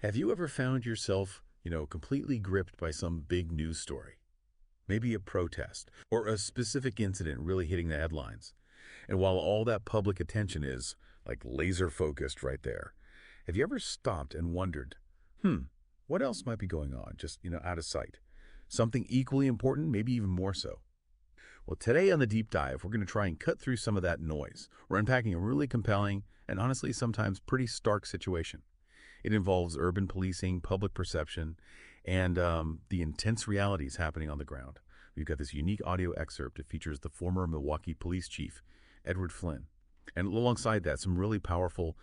Have you ever found yourself, completely gripped by some big news story? Maybe a protest or a specific incident really hitting the headlines. And while all that public attention is like laser focused right there, have you ever stopped and wondered, what else might be going on just, out of sight? Something equally important, maybe even more so. Well, today on the deep dive, we're going to try and cut through some of that noise. We're unpacking a really compelling and honestly sometimes pretty stark situation. It involves urban policing, public perception, and the intense realities happening on the ground. We've got this unique audio excerpt that features the former Milwaukee police chief, Edward Flynn. And alongside that, some really powerful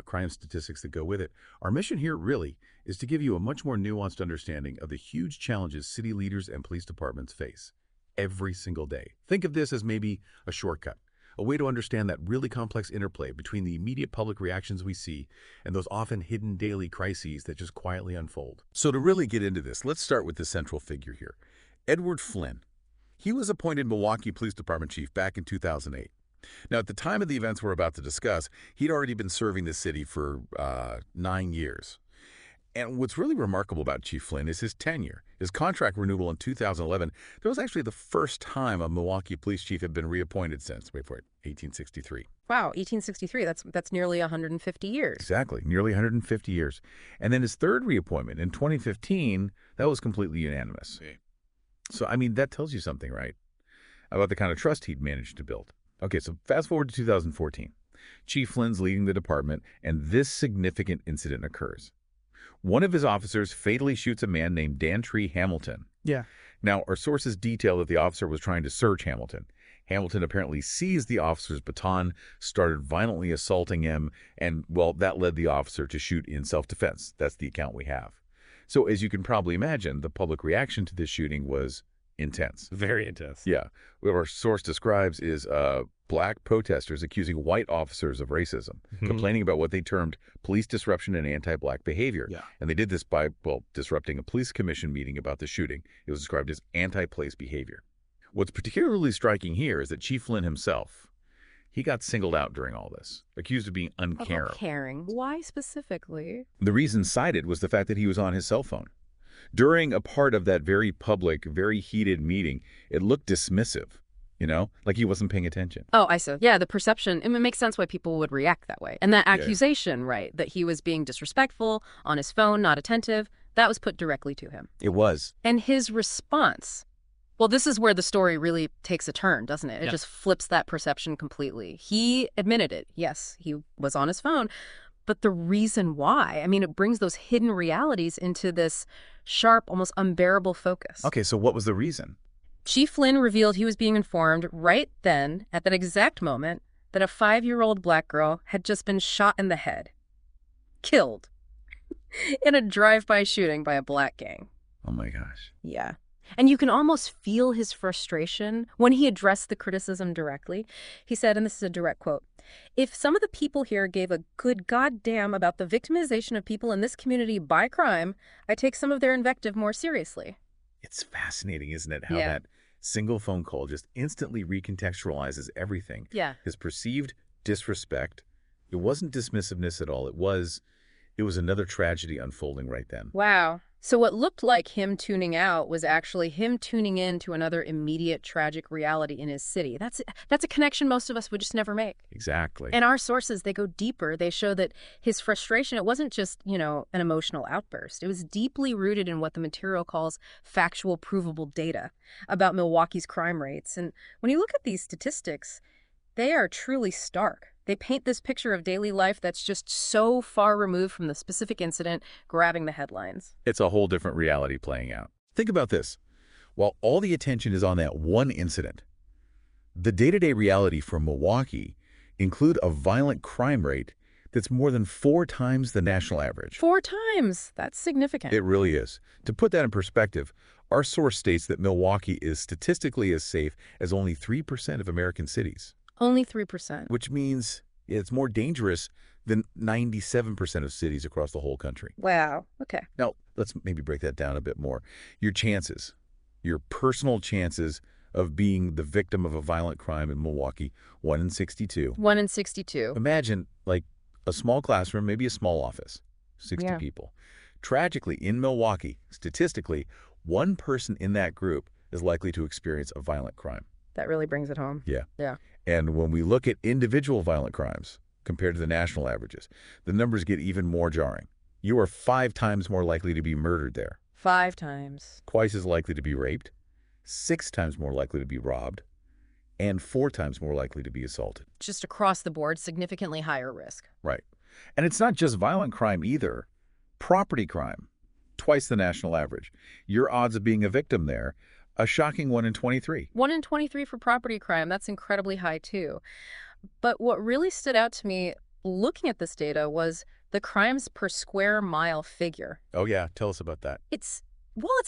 crime statistics that go with it. Our mission here really is to give you a much more nuanced understanding of the huge challenges city leaders and police departments face every single day. Think of this as maybe a shortcut, a way to understand that really complex interplay between the immediate public reactions we see and those often hidden daily crises that just quietly unfold. So to really get into this, let's start with the central figure here, Edward Flynn. He was appointed Milwaukee Police Department chief back in 2008. Now, at the time of the events we're about to discuss, he'd already been serving the city for 9 years. And what's really remarkable about Chief Flynn is his tenure. His contract renewal in 2011, that was actually the first time a Milwaukee police chief had been reappointed since, wait for it, 1863. Wow, 1863, that's nearly 150 years. Exactly, nearly 150 years. And then his third reappointment in 2015, that was completely unanimous. So, that tells you something, right? About the kind of trust he'd managed to build. Okay, so fast forward to 2014. Chief Flynn's leading the department, and this significant incident occurs. One of his officers fatally shoots a man named Dantry Hamilton. Yeah. Now, our sources detail that the officer was trying to search Hamilton. Hamilton apparently seized the officer's baton, started violently assaulting him, and, well, that led the officer to shoot in self-defense. That's the account we have. So, as you can probably imagine, the public reaction to this shooting was intense. Very intense. Yeah. What our source describes is black protesters accusing white officers of racism, complaining about what they termed police disruption and anti-black behavior. Yeah. And they did this by, disrupting a police commission meeting about the shooting. It was described as anti-police behavior. What's particularly striking here is that Chief Flynn himself, he got singled out during all this, accused of being uncaring. Uncaring. Why specifically? The reason cited was the fact that he was on his cell phone. During a part of that very public, very heated meeting, it looked dismissive, like he wasn't paying attention. Oh, I see. Yeah, the perception, it makes sense why people would react that way. And that accusation, right, that he was being disrespectful, on his phone, not attentive, that was put directly to him. It was. And his response, well, this is where the story really takes a turn, doesn't it? It just flips that perception completely. He admitted it. Yes, he was on his phone. But the reason why, it brings those hidden realities into this sharp, almost unbearable focus. Okay, so what was the reason? Chief Flynn revealed he was being informed right then, at that exact moment, that a 5-year-old black girl had just been shot in the head. Killed. In a drive-by shooting by a black gang. Oh my gosh. Yeah. And you can almost feel his frustration when he addressed the criticism directly. He said, and this is a direct quote, "If some of the people here gave a good goddamn about the victimization of people in this community by crime, I take some of their invective more seriously." It's fascinating, isn't it, how that single phone call just instantly recontextualizes everything. Yeah. His perceived disrespect. It wasn't dismissiveness at all. It was another tragedy unfolding right then. Wow. So what looked like him tuning out was actually him tuning in to another immediate tragic reality in his city. That's a connection most of us would just never make. Exactly. And our sources, they go deeper. They show that his frustration, it wasn't just, an emotional outburst. It was deeply rooted in what the material calls factual, provable data about Milwaukee's crime rates. And when you look at these statistics, they are truly stark. They paint this picture of daily life that's just so far removed from the specific incident grabbing the headlines. It's a whole different reality playing out. Think about this. While all the attention is on that one incident, the day-to-day reality for Milwaukee include a violent crime rate that's more than 4 times the national average. 4 times? That's significant. It really is. To put that in perspective, our source states that Milwaukee is statistically as safe as only 3% of American cities. Only 3%. Which means it's more dangerous than 97% of cities across the whole country. Wow. Okay. Now, let's maybe break that down a bit more. Your chances, your personal chances of being the victim of a violent crime in Milwaukee, 1 in 62. 1 in 62. Imagine, like, a small classroom, maybe a small office, 60 Yeah. people. Tragically, in Milwaukee, statistically, one person in that group is likely to experience a violent crime. That really brings it home. Yeah. Yeah. And when we look at individual violent crimes compared to the national averages, the numbers get even more jarring. You are 5 times more likely to be murdered there, 5 times. twice as likely to be raped, 6 times more likely to be robbed, and 4 times more likely to be assaulted. Just across the board, significantly higher risk. Right. And it's not just violent crime either. Property crime, twice the national average. Your odds of being a victim there, a shocking 1 in 23. 1 in 23 for property crime. That's incredibly high, too. But what really stood out to me looking at this data was the crimes per square mile figure. Oh, yeah. Tell us about that. It's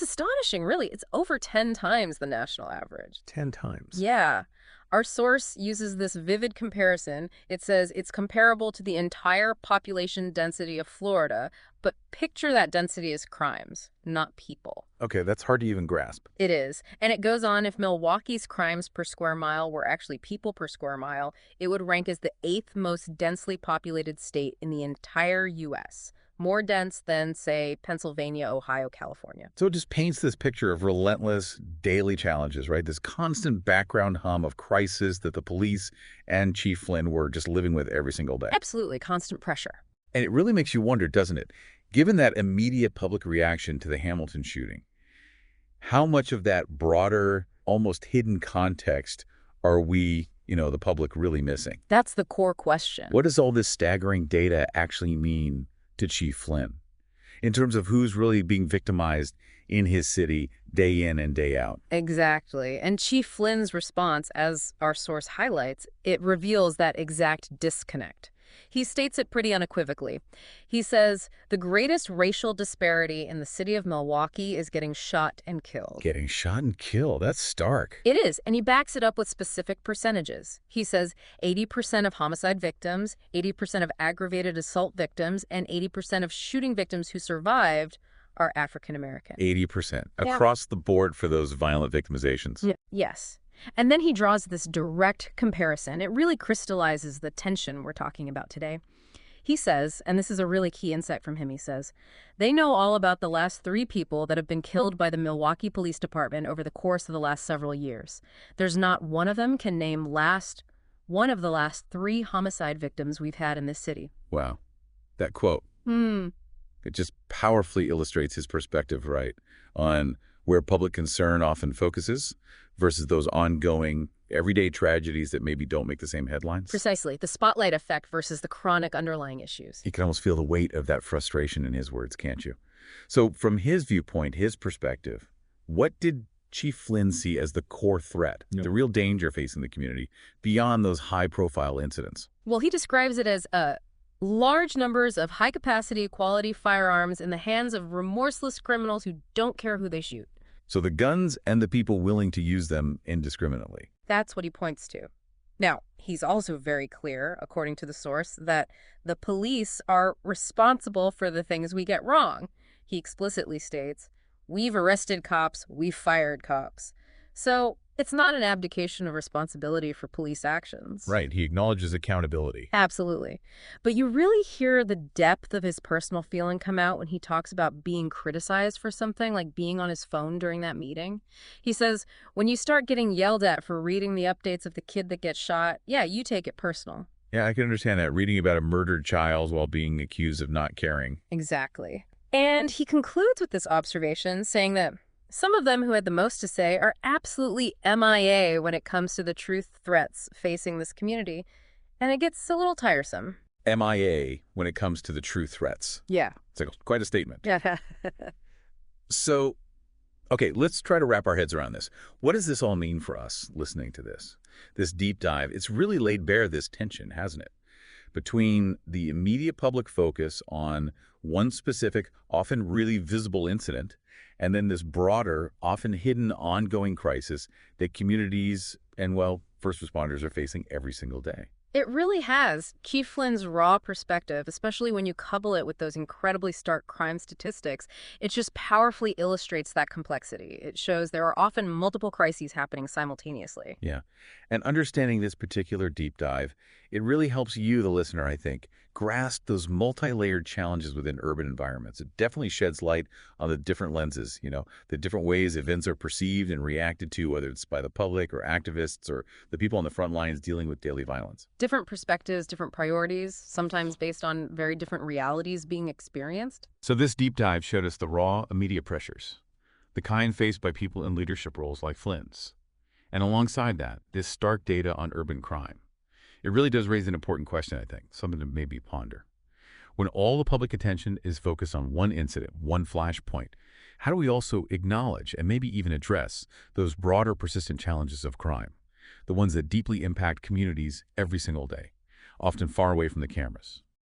astonishing, really. It's over 10 times the national average. 10 times. Yeah. Our source uses this vivid comparison. It says it's comparable to the entire population density of Florida, but picture that density as crimes, not people. Okay, that's hard to even grasp. It is. And it goes on, if Milwaukee's crimes per square mile were actually people per square mile, it would rank as the 8th most densely populated state in the entire U.S., more dense than, say, Pennsylvania, Ohio, California. So it just paints this picture of relentless daily challenges, right? This constant background hum of crisis that the police and Chief Flynn were just living with every single day. Absolutely. Constant pressure. And it really makes you wonder, doesn't it? Given that immediate public reaction to the Hamilton shooting, how much of that broader, almost hidden context are we, the public really missing? That's the core question. What does all this staggering data actually mean to Chief Flynn in terms of who's really being victimized in his city day in and day out? Exactly. And Chief Flynn's response, as our source highlights, it reveals that exact disconnect. He states it pretty unequivocally. He says, the greatest racial disparity in the city of Milwaukee is getting shot and killed. Getting shot and killed? That's stark. It is, and he backs it up with specific percentages. He says 80% of homicide victims, 80% of aggravated assault victims, and 80% of shooting victims who survived are African American. 80%. Yeah. Across the board for those violent victimizations. Yes. And then he draws this direct comparison. It really crystallizes the tension we're talking about today. He says, and this is a really key insight from him, he says, they know all about the last 3 people that have been killed by the Milwaukee Police Department over the course of the last several years. There's not one of them can name one of the last 3 homicide victims we've had in this city. Wow. That quote. It just powerfully illustrates his perspective, right, on where public concern often focuses versus those ongoing everyday tragedies that maybe don't make the same headlines. Precisely. The spotlight effect versus the chronic underlying issues. You can almost feel the weight of that frustration in his words, can't you? So from his viewpoint, his perspective, what did Chief Flynn see as the core threat, the real danger facing the community, beyond those high-profile incidents? Well, he describes it as large numbers of high-capacity, quality firearms in the hands of remorseless criminals who don't care who they shoot. So the guns and the people willing to use them indiscriminately. That's what he points to. Now, he's also very clear, according to the source, that the police are responsible for the things we get wrong. He explicitly states, we've arrested cops, we've fired cops. So it's not an abdication of responsibility for police actions. Right. He acknowledges accountability. Absolutely. But you really hear the depth of his personal feeling come out when he talks about being criticized for something, like being on his phone during that meeting. He says, when you start getting yelled at for reading the updates of the kid that gets shot, yeah, you take it personal. Yeah, I can understand that. Reading about a murdered child while being accused of not caring. Exactly. And he concludes with this observation, saying that some of them who had the most to say are absolutely MIA when it comes to the true threats facing this community, and it gets a little tiresome. MIA when it comes to the true threats. Yeah. It's like quite a statement. Yeah. So, okay, let's try to wrap our heads around this. What does this all mean for us listening to this deep dive? It's really laid bare this tension, hasn't it? Between the immediate public focus on one specific, often really visible incident, and then this broader, often hidden, ongoing crisis that communities and, well, first responders are facing every single day. It really has. Chief Flynn's raw perspective, especially when you couple it with those incredibly stark crime statistics, it just powerfully illustrates that complexity. It shows there are often multiple crises happening simultaneously. Yeah. And understanding this particular deep dive, It really helps you, the listener, I think, grasp those multi-layered challenges within urban environments. It definitely sheds light on the different lenses, the different ways events are perceived and reacted to, whether it's by the public or activists or the people on the front lines dealing with daily violence. Different perspectives, different priorities, sometimes based on very different realities being experienced. So this deep dive showed us the raw, immediate pressures, the kind faced by people in leadership roles like Flynn's. And alongside that, this stark data on urban crime. It really does raise an important question, I think, something to maybe ponder. When all the public attention is focused on one incident, one flashpoint, how do we also acknowledge and maybe even address those broader persistent challenges of crime, the ones that deeply impact communities every single day, often far away from the cameras?